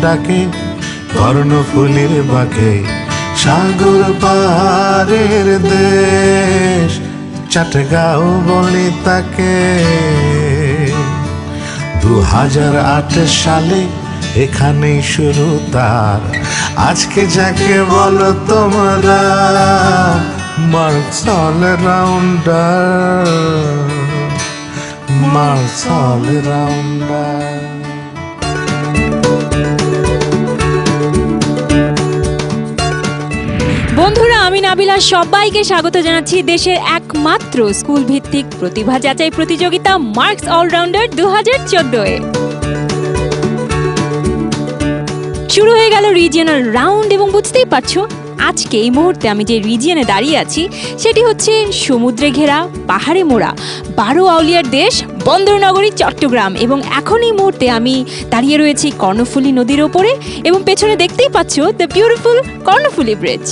ডাকে কর্ণফুলীর বাঁকে সাগর পাহাড়ের দেশ চাটগাঁও বলে তাকে 2008 সালে এখানেই শুরু তার আজকে যাকে বলো তোমরা মার্কস অলরাউন্ডার মার্কস অলরাউন্ডার। বন্ধুরা, আমি নাবিলা সবাইকে স্বাগত জানাচ্ছি দেশের একমাত্র স্কুল ভিত্তিক প্রতিভা যাচাই প্রতিযোগিতা মার্কস অলরাউন্ডার 2014-এ। শুরু হয়ে গেল রিজিয়নাল রাউন্ড এবং বুঝতেই পারছো আজকে এই মুহূর্তে আমি যে রিজিয়নে দাঁড়িয়ে আছি সেটি হচ্ছে সমুদ্রে ঘেরা পাহাড়ে মোড়া 12 আউলিয়ার দেশ বন্দরনগরী চট্টগ্রাম। এবং এখন এই মুহূর্তে আমি দাঁড়িয়ে রয়েছি কর্ণফুলী নদীর ওপরে এবং পেছনে দেখতেই পাচ্ছ দ্য বিউটিফুল কর্ণফুলী ব্রিজ।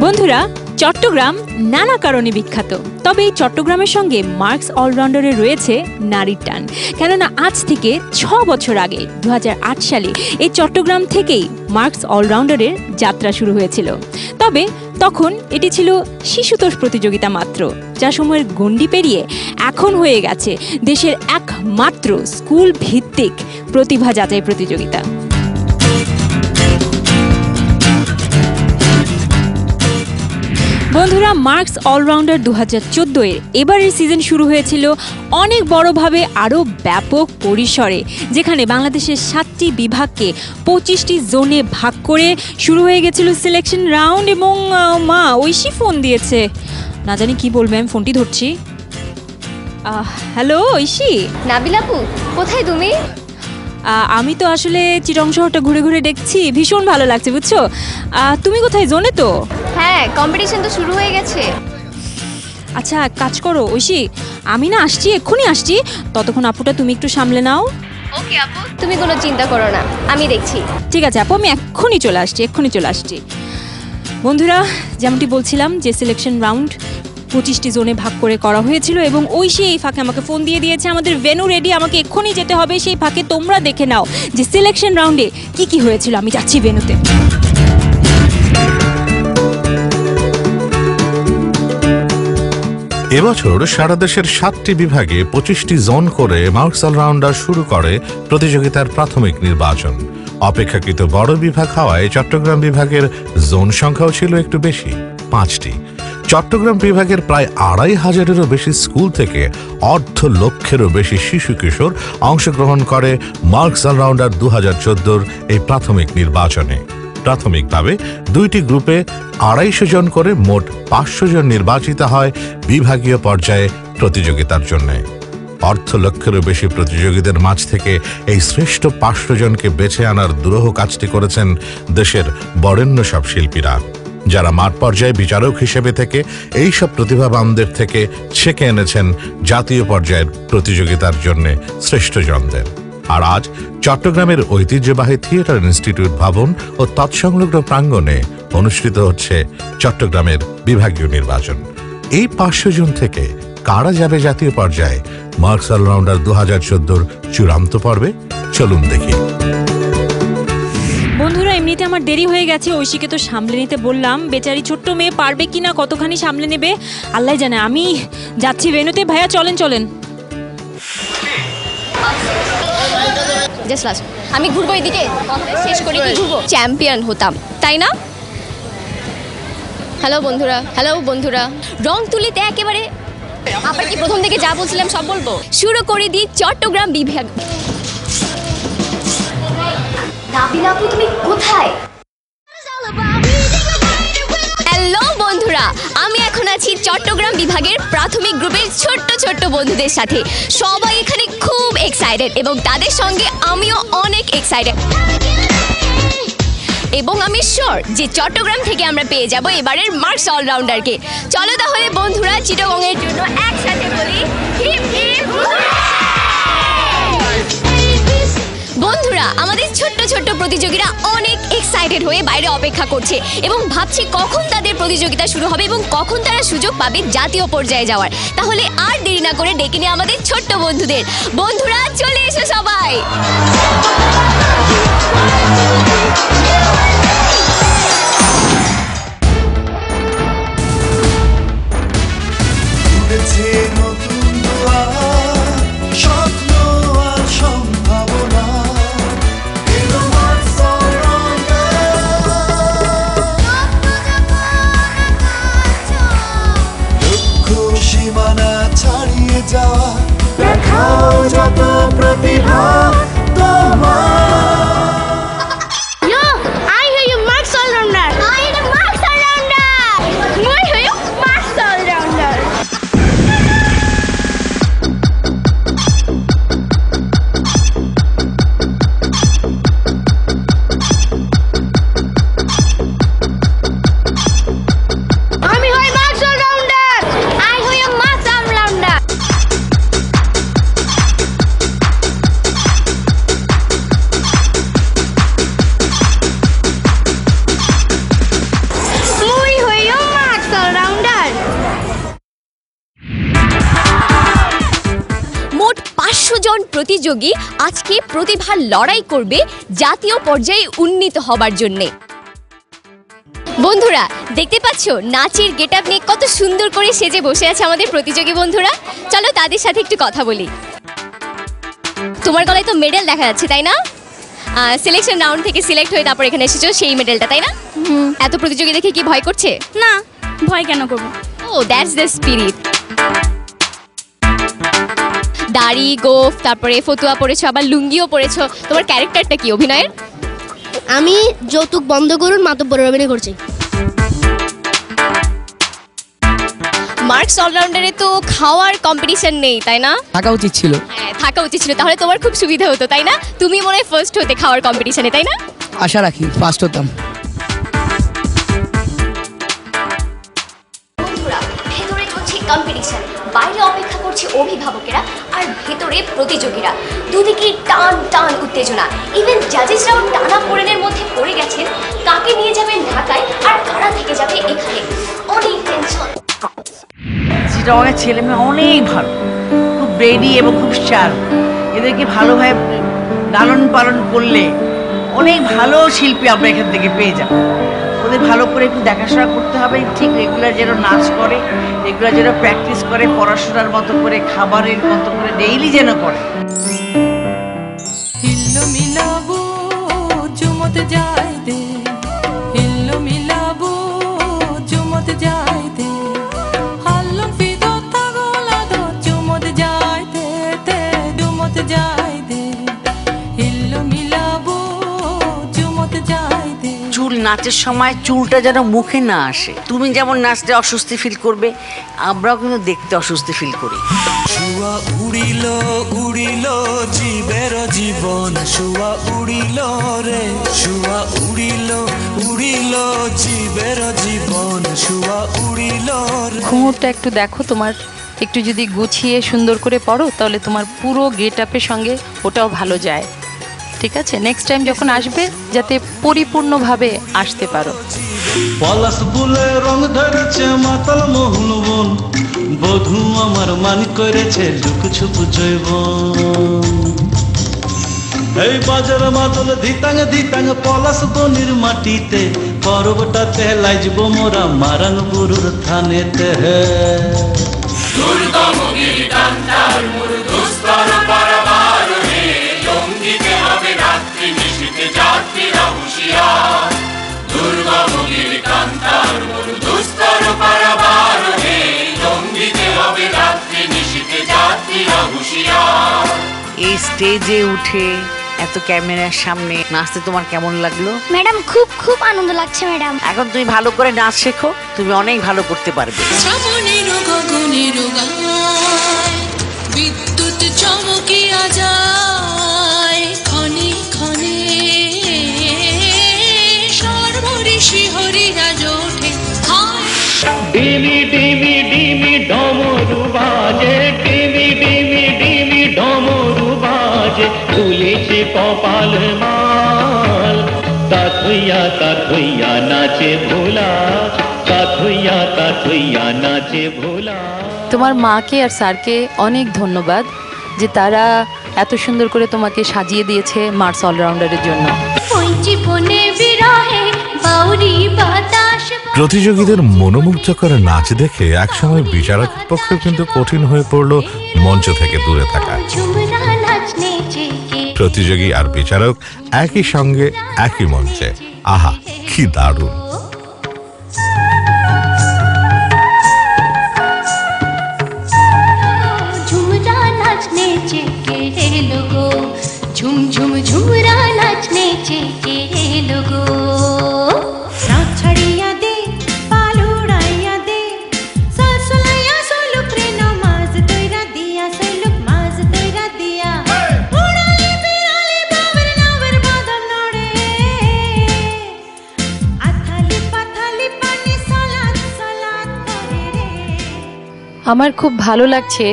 বন্ধুরা, চট্টগ্রাম নানা কারণে বিখ্যাত, তবে এই চট্টগ্রামের সঙ্গে মার্কস অলরাউন্ডারে রয়েছে নারীর টান। কেননা আজ থেকে 6 বছর আগে 2008 সালে এই চট্টগ্রাম থেকেই মার্কস অলরাউন্ডারের যাত্রা শুরু হয়েছিল। তবে তখন এটি ছিল শিশুতোষ প্রতিযোগিতা মাত্র, যা সময়ের গণ্ডি পেরিয়ে এখন হয়ে গেছে দেশের একমাত্র স্কুল ভিত্তিক প্রতিভা যাচাই প্রতিযোগিতা। বন্ধুরা, মার্কস অলরাউন্ডার 2014-এর এবারের সিজন শুরু হয়েছিল অনেক বড়ভাবে, আরও ব্যাপক পরিসরে, যেখানে বাংলাদেশের 7টি বিভাগকে 25টি জোনে ভাগ করে শুরু হয়ে গেছিল সিলেকশন রাউন্ড। এবং মা ঐশী ফোন দিয়েছে, না জানি কি বলবে, আমি ফোনটি ধরছি। হ্যালো ঐশী। নাবিলা আপু, কোথায় তুমি? আমি তো আসলে চিটং শহরটা ঘুরে ঘুরে দেখছি, ভীষণ ভালো লাগছে বুঝছো। তুমি কোথায়? জোনে তো? হ্যাঁ, কম্পিটিশন তো শুরু হয়ে গেছে। আচ্ছা, কাজ করো ঐশী, আমি না আসছি, এক্ষুনি আসছি, ততক্ষণ আপুটা তুমি একটু সামলে নাও। ওকে আপু, তুমি কোনো চিন্তা করো না, আমি দেখছি। ঠিক আছে আপু, আমি এক্ষুনি চলে আসছি। বন্ধুরা, যেমনটি বলছিলাম যে সিলেকশন রাউন্ড 25টি জোনে ভাগ করে করা হয়েছিল এবং ঐশী এই ফাঁকে আমাকে ফোন দিয়ে দিয়েছে আমাদের ভেন্যু রেডি, আমাকে এক্ষুনি যেতে হবে। সেই ফাঁকে তোমরা দেখে নাও যে সিলেকশন রাউন্ডে কি হয়েছিল। আমি যাচ্ছি ভেন্যুতে। এবছর সারা দেশের 7টি বিভাগে 25টি জোন করে মার্কস অলরাউন্ডার শুরু করে প্রতিযোগিতার প্রাথমিক নির্বাচন। অপেক্ষাকৃত বড় বিভাগ হওয়ায় চট্টগ্রাম বিভাগের জোন সংখ্যাও ছিল একটু বেশি, 5টি। চট্টগ্রাম বিভাগের প্রায় 2500-এরও বেশি স্কুল থেকে 250,000-এরও বেশি শিশু কিশোর অংশগ্রহণ করে মার্কস অলরাউন্ডার 2014-র এই প্রাথমিক নির্বাচনে। প্রাথমিকভাবে 2টি গ্রুপে 250 জন করে মোট 500 জন নির্বাচিত হয় বিভাগীয় পর্যায়ে প্রতিযোগিতার জন্য। 250,000-এরও বেশি প্রতিযোগীদের মাঝ থেকে এই শ্রেষ্ঠ 500 জনকে বেছে আনার দুরূহ কাজটি করেছেন দেশের বরেণ্য সব শিল্পীরা, যারা মাঠ পর্যায়ে বিচারক হিসেবে থেকে এই সব প্রতিভাবানদের থেকে ছেঁকে এনেছেন জাতীয় পর্যায়ের প্রতিযোগিতার জন্য শ্রেষ্ঠজনদের। আর আজ চট্টগ্রামের ঐতিহ্যবাহী থিয়েটার ইনস্টিটিউট ভবন ও তৎসংলগ্ন প্রাঙ্গণে অনুষ্ঠিত হচ্ছে চট্টগ্রামের বিভাগীয় নির্বাচন। এই 500 জন থেকে কারা যাবে জাতীয় পর্যায়ে মার্কস অলরাউন্ডার 2014-র চূড়ান্ত পর্বে? চলুন দেখি। বন্ধুরা, এমনিতে আমার দেরি হয়ে গেছে, ঐশীকে তো সামলে নিতে বললাম, বেচারি ছোট্ট মেয়ে পারবে কিনা, কতখানি সামলে নেবে আল্লাহ জানে। আমি যাচ্ছি ভেন্যুতে। ভাইয়া চলেন। আমি ঘুরবো এদিকে, শেষ করে কি ঘুরবো? চ্যাম্পিয়ন হতাম, তাই না? হ্যালো বন্ধুরা, রং তুলিতে একেবারে আবার কি প্রথম থেকে যা বলছিলাম সব বলবো। শুরু করে দিই চট্টগ্রাম বিভাগ। নাবিলা আপু, তুমি কোথায়? হ্যালো বন্ধুরা, আমি এখন আছি চট্টগ্রাম বিভাগের প্রাথমিক গ্রুপের ছোট্ট বন্ধুদের সাথে। সবাই এখানে খুব এক্সাইটেড এবং তাদের সঙ্গে আমিও অনেক এক্সাইটেড। এবং আমি শিওর যে চট্টগ্রাম থেকে আমরা পেয়ে যাব এবারের মার্কস অলরাউন্ডারকে। চলো তাহলে বন্ধুরা, চিটাগংয়ের জন্য একসাথে বলি হিপ হিপ হুররে! বন্ধুরা, আমাদের ছোট্ট প্রতিযোগীরা অনেক এক্সাইটেড এক্সাইটেড হয়ে বাইরে অপেক্ষা করছে এবং ভাবছে কখন তাদের প্রতিযোগিতা শুরু হবে এবং কখন তারা সুযোগ পাবে জাতীয় পর্যায়ে যাওয়ার। তাহলে আর দেরি না করে ডেকে নিয়ে আমাদের ছোট্ট বন্ধুদের। বন্ধুরা চলে এসো সবাই। প্রতিযোগী আজকে প্রতিভার লড়াই করবে জাতীয় পর্যায়ে উন্নীত হবার জন্য। বন্ধুরা দেখতে পাচ্ছ নাচের গেটআপ নিয়ে কত সুন্দর করে সেজে বসে আছে আমাদের প্রতিযোগী বন্ধুরা। চলো তাদের সাথে একটু কথা বলি। তোমার গলায় তো মেডেল দেখা যাচ্ছে, তাই না? সিলেকশন রাউন্ড থেকে সিলেক্ট হয়ে তারপর এখানে এসেছো, সেই মেডেলটা, তাই না? এত প্রতিযোগী দেখে কি ভয় করছে? না, ভয় কেন করব? ও দ্যাটস দ্য স্পিরিট। দাড়ি, গোফ, তারপরে ফতুয়া পরেছো, আবার লুঙ্গিও পরেছো। তোমার ক্যারেক্টারটা কি অভিনয়ের? আমি যৌতুক বন্ধ করুন মাতব্বরের অভিনয় করছি। মার্কস অলরাউন্ডারে তো খাওয়ার কম্পিটিশন নেই, তাই না? থাকা উচিত ছিল। হ্যাঁ, থাকা উচিত ছিল, তাহলে তোমার খুব সুবিধা হতো, তাই না? তুমি মনে হয় ফার্স্ট হতে খাওয়ার কম্পিটিশনে, তাই না? আশা রাখি ফার্স্ট হতাম। ভেতরে চলছে কম্পিটিশন, বাইরে অপেক্ষা করছে অভিভাবকেরা, আর ভেতরে প্রতিযোগীরা। দুদিকে টান টান উত্তেজনা। ইভেন জাজেসরাও টানা পোড়েনের মধ্যে পড়ে গেছেন, কাকে নিয়ে যাবেন ঢাকায় আর কারা থেকে যাবে এখানে। অনেক টেনশন। সেটা অনেক ছেলে মেয়ে অনেক ভালো, খুব ব্রেডি এবং খুব শার্প। এদেরকে ভালোভাবে লালন পালন করলে অনেক ভালো শিল্পী আমরা এখান থেকে পেয়ে যাব। ওদের ভালো করে একটু দেখাশোনা করতে হবে, ঠিক রেগুলার যেন নাচ করে, রেগুলার যেন প্র্যাকটিস করে, পড়াশোনার মতো করে, খাবারের মতো করে ডেইলি যেন করে। নাচের সময় চুলটা যেন মুখে না আসে। তুমি যেমন নাচতে অস্বস্তি ফিল করবে, আমরাও কিন্তু দেখতে অস্বস্তি ফিল করি। শুয়া উড়িল উড়িল জীবের জীবন, শুয়া উড়িল রে, শুয়া উড়িল উড়িল জীবের জীবন, শুয়া উড়িল। ঘুঙুরটা একটু দেখো, তোমার একটু যদি গুছিয়ে সুন্দর করে পরো তাহলে তোমার পুরো গেট আপের সঙ্গে ওটাও ভালো যায়। ঠিক আছে, নেক্সট টাইম যখন আসবে যাতে পরিপূর্ণভাবে আসতে পারো। পলাশ ফুলে রং ধরেছে মাতাল মোহন বন, বধূ আমার মান করেছে লুক ছুপ জৈবন। এই বাজার মাদল ধিতাং ধিতাং পলাশ বনির মাটিতে, পর্বটাতে লাইজব মোরা মারাং বুরুর থানেতে। দুর্গমগিরি কান্তার মুরুদুস্তর পারাবার হে, লঙ্ঘিতে হবে রাত্রি নিশীথে যাত্রীরা হুঁশিয়ার। দুর্গমগিরি কান্তার মুরুদুস্তর পারাবার হে, লঙ্ঘিতে হবে রাত্রি নিশীথে যাত্রীরা হুঁশিয়ার। এই স্টেজে উঠে এত ক্যামেরার সামনে নাচতে তোমার কেমন লাগলো? ম্যাডাম খুব খুব আনন্দ লাগছে ম্যাডাম। এখন তুমি ভালো করে নাচ শেখো, তুমি অনেক ভালো করতে পারবে। বিদ্যুৎ চমকিয়া যায় ক্ষণে ক্ষণে, সর্বঋষি হরিরাজ ওঠে। ডিমি ডিমি ডিমি ডমরু বাজে, ডিমি ডিমি ডিমি ডমরু বাজে, তুলেছে কপাল মাল, তা থইয়া নাচে ভোলা, তা থইয়া নাচে ভোলা। তোমার মাকে আর স্যারকে অনেক ধন্যবাদ যে তারা এত সুন্দর করে তোমাকে সাজিয়ে দিয়েছে মার্কস অলরাউন্ডারের জন্য। প্রতিযোগীদের মনোমুগ্ধকর নাচ দেখে একসময় বিচারকের পক্ষে কিন্তু কঠিন হয়ে পড়ল মঞ্চ থেকে দূরে থাকা। প্রতিযোগী আর বিচারক একই সঙ্গে একই মঞ্চে, আহা কি দারুণ। झुम झुम झुमरा नाचने के लोगो नाच छड़िया दे पालुड़ाइया दे ससुलैया सोलुक रे नमाज तोइरा दिया सोलुक माज तोइरा दिया उड़ाली बिराली बाबर नावर बादम नड़े आथाली पाथाली पानी सालात सालात करे रे। আমার খুব ভালো লাগছে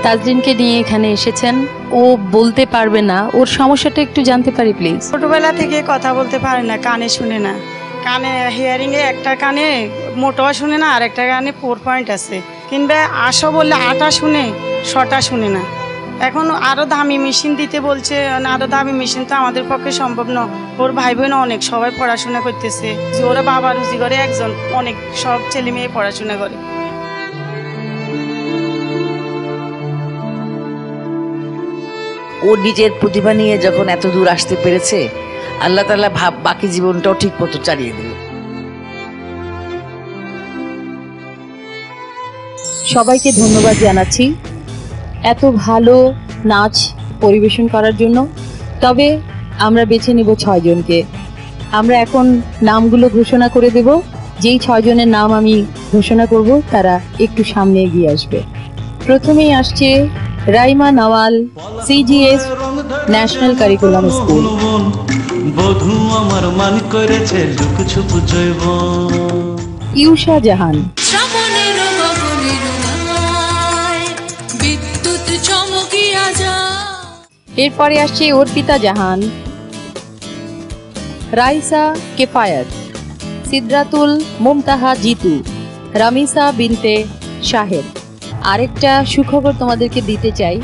তাজরিনকে নিয়ে এখানে এসেছেন। ও বলতে পারবে না, ওর সমস্যাটা একটু জানতে পারি প্লিজ? ছোটবেলা থেকে কথা বলতে পারে না, কানে শুনে না, কানে হিয়ারিংয়ে একটা কানে মোটা শুনে না আর একটা কানে 4 পয়েন্ট আছে, কিংবা আসো বললে আটা শুনে শটা শুনে না। এখন আরও দামি মেশিন দিতে বলছে, আরও দামি মেশিন তো আমাদের পক্ষে সম্ভব না। ওর ভাই বোন অনেক সবাই পড়াশোনা করতেছে, ওরা বাবা রুজি করে একজন, অনেক সব ছেলে মেয়ে পড়াশোনা করে। ও নিজের প্রতিভা নিয়ে যখন এত দূর আসতে পেরেছে, আল্লাহ তাআলা বাকি জীবনটাও ঠিক মতো চালিয়ে দিল। সবাইকে ধন্যবাদ জানাচ্ছি এত ভালো নাচ পরিবেশন করার জন্য। তবে আমরা বেছে নেব 6 জনকে। আমরা এখন নামগুলো ঘোষণা করে দেব। যেই 6 জনের নাম আমি ঘোষণা করব তারা একটু সামনে এগিয়ে আসবে। প্রথমেই আসছে Raima Nawal, CGS national curriculum school. বধু আমার মান করেছে লুক ছুপ জৈবন। ইউশা জাহান, শ্রাবণের গগনে রোমায় বিদ্যুৎ চমকিয়া যায়। এরপরে আসছে অর্পিতা জাহান, রাইসা কেফায়াত, সিদ্রাতুল মুমতাহা জিতু, রামিসা বিনতে শাহেদ। আরেকটা সুখবর তোমাদেরকে দিতে চাই,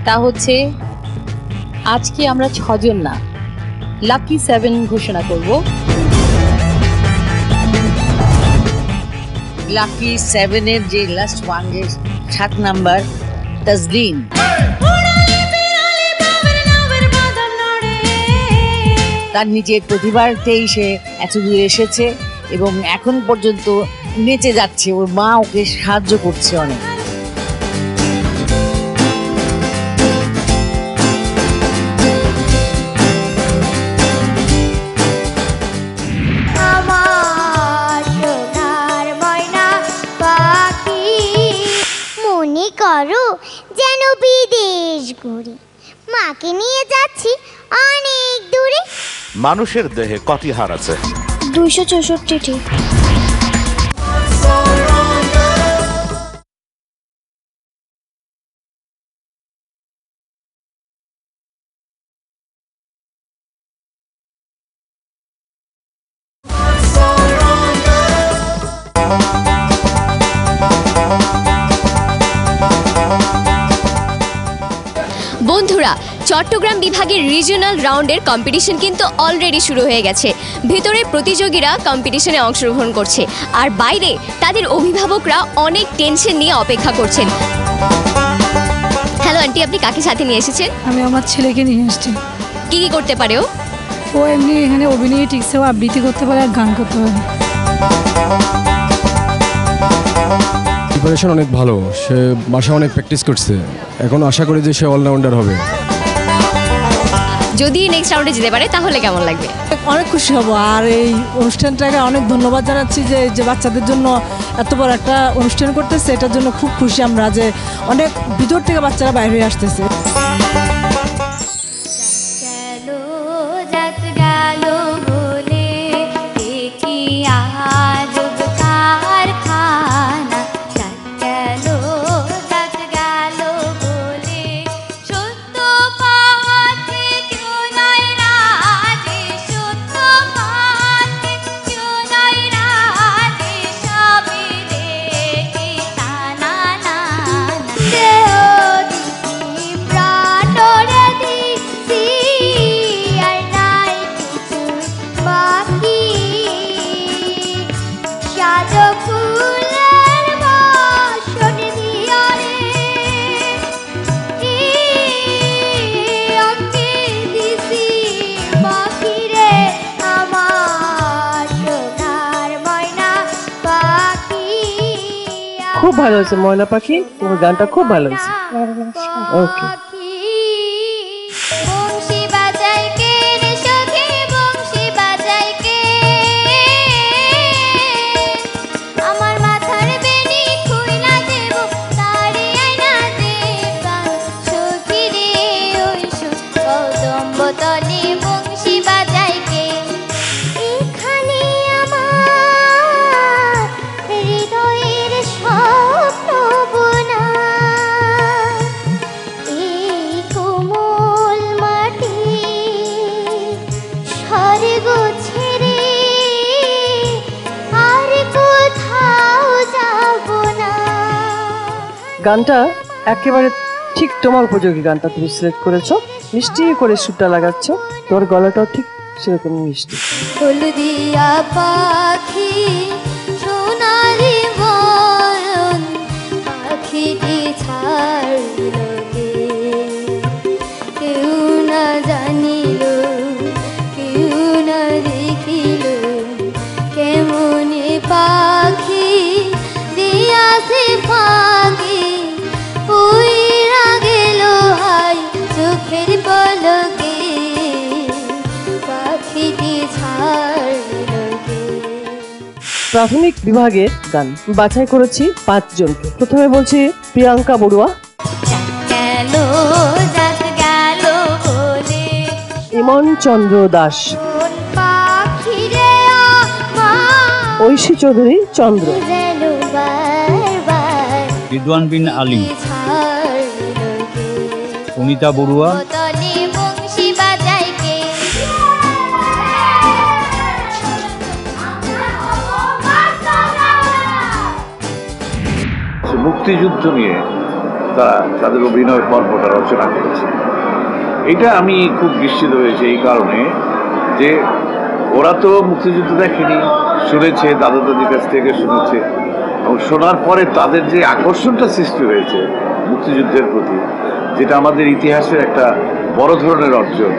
তা হচ্ছে আজকে আমরা 6 জন না, লাকি 7 ঘোষণা করব। লাকি 7 এর যে লাস্ট ওয়ান, যে 7 নাম্বার তাজরিন। তার নিজের প্রতিভাতেই সে এত দূর এসেছে এবং এখন পর্যন্ত নেচে যাচ্ছে। ওর মা ওকে সাহায্য করছে অনেক। করো যেন বিদেশ ঘুরি, মাকে নিয়ে যাচ্ছি অনেক দূরে। মানুষের দেহে কটি হাড় আছে? 264টি। বন্ধুরা, চট্টগ্রাম বিভাগের রিজিওনাল রাউন্ডের কম্পিটিশন কিন্তু অলরেডি শুরু হয়ে গেছে। ভেতরে প্রতিযোগীরা কম্পিটিশনে অংশগ্রহণ করছে, আর বাইরে তাদের অভিভাবকরা অনেক টেনশন নিয়ে অপেক্ষা করছেন। হ্যালো আন্টি, আপনি কাকে সাথে নিয়ে এসেছেন? আমি আমার ছেলেকে নিয়ে এসেছি। কি কি করতে পারে ও? ও এমনি এখানে অভিনয় ঠিকছে, ও আবৃত্তি করতে পারে আর গান করতে পারে। প্রিপারেশন অনেক ভালো, সে বাসায় অনেক প্র্যাকটিস করছে, এখন আশা করি যে সে অলরাউন্ডার হবে। যদি নেক্সট রাউন্ডে যেতে পারে তাহলে কেমন লাগবে? অনেক খুশি হব। আর এই অনুষ্ঠানটাকে অনেক ধন্যবাদ জানাচ্ছি যে বাচ্চাদের জন্য এত বড় একটা অনুষ্ঠান করতেছে, এটার জন্য খুব খুশি আমরা যে অনেক ভিতর থেকে বাচ্চারা বাইরে হয়ে আসতেছে। খুব ভালো হয়েছে ময়না পাখি, তোমার গানটা খুব ভালো হয়েছে। ওকে। বংশী বাজায় কে রে সখী, বংশী বাজায় কে, আমার মাথার বেনি খুইলা দেব, তারে আইনা দে প্রাণ সখী রে ওই সুর কদম্ব তলে বংশী বাজায় কে। এখানে আমার হৃদয়ের স্বপ্ন বোনা, এই কোমল মাটি স্বর্গ ছেড়ে আর কোথাও যাব না। গানটা একেবারে ঠিক তোমার উপযোগী গানটা তুমি সিলেক্ট করেছো, মিষ্টি করে সুরটা লাগাচ্ছ, তোমার গলাটাও ঠিক সেরকম মিষ্টি। হলদিয়া পাখি সোনালি বরণ, পাখিটি ছাড়ল কে, কেউ না জানিল কেউ না দেখিল, কেমনে পাখি দিয়াছে ফাঁকি, উইরা গেল হাই চোখের পলকে, পাখিটি ছাড়ল কে। প্রাথমিক বিভাগে গান বাছাই করেছি 5 জনকে। প্রথমে বলছি প্রিয়াঙ্কা বড়ুয়া, গেল যাত গেল বলে ইমন চন্দ্র দাস, কোন পাখিরে আমার ঐশী চৌধুরী চন্দ্র, যেন বারবার রিদওয়ান বিন আলী, ছাড়ল কে, অনিতা বড়ুয়া, তলে বংশী বাজায় কে। মুক্তিযুদ্ধ নিয়ে তারা তাদের অভিনয় পর্বটা রচনা করেছে। এটা আমি খুব বিস্মিত হয়েছে এই কারণে যে ওরা তো মুক্তিযুদ্ধ দেখেনি, শুনেছে, দাদা দাদির কাছ থেকে শুনেছে, এবং শোনার পরে তাদের যে আকর্ষণটা সৃষ্টি হয়েছে মুক্তিযুদ্ধের প্রতি, যেটা আমাদের ইতিহাসের একটা বড় ধরনের অর্জন।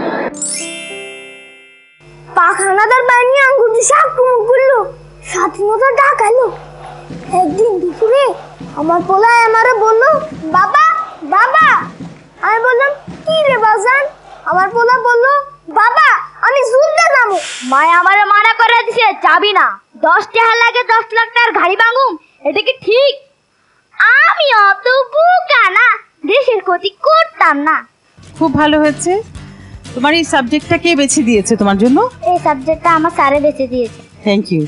পাখানাদার বানিয়ে আঙ্গুল দিয়ে আক্রমণ করলো, স্বাধীনতা ডাকালো। একদিন দুপুরে আমার পোলায় আমারে বললো, বাবা বাবা। আমি বললাম, কি রে বাজান? আমার পোলা বললো, বাবা আমি যুদ্ধে যাবো। মায় আমারে মানা করে দিছে, যাবি না, 10 টাকা লাগে 10 লাখ টাকার গাড়ি ভাঙুম, এটা কি ঠিক? আমি অত বোকা না, দেশের ক্ষতি করতাম না। খুব ভালো হয়েছে। তোমার এই সাবজেক্টটা কে বেছে দিয়েছে তোমার জন্য? এই সাবজেক্টটা আমার স্যারে বেছে দিয়েছে। Thank you.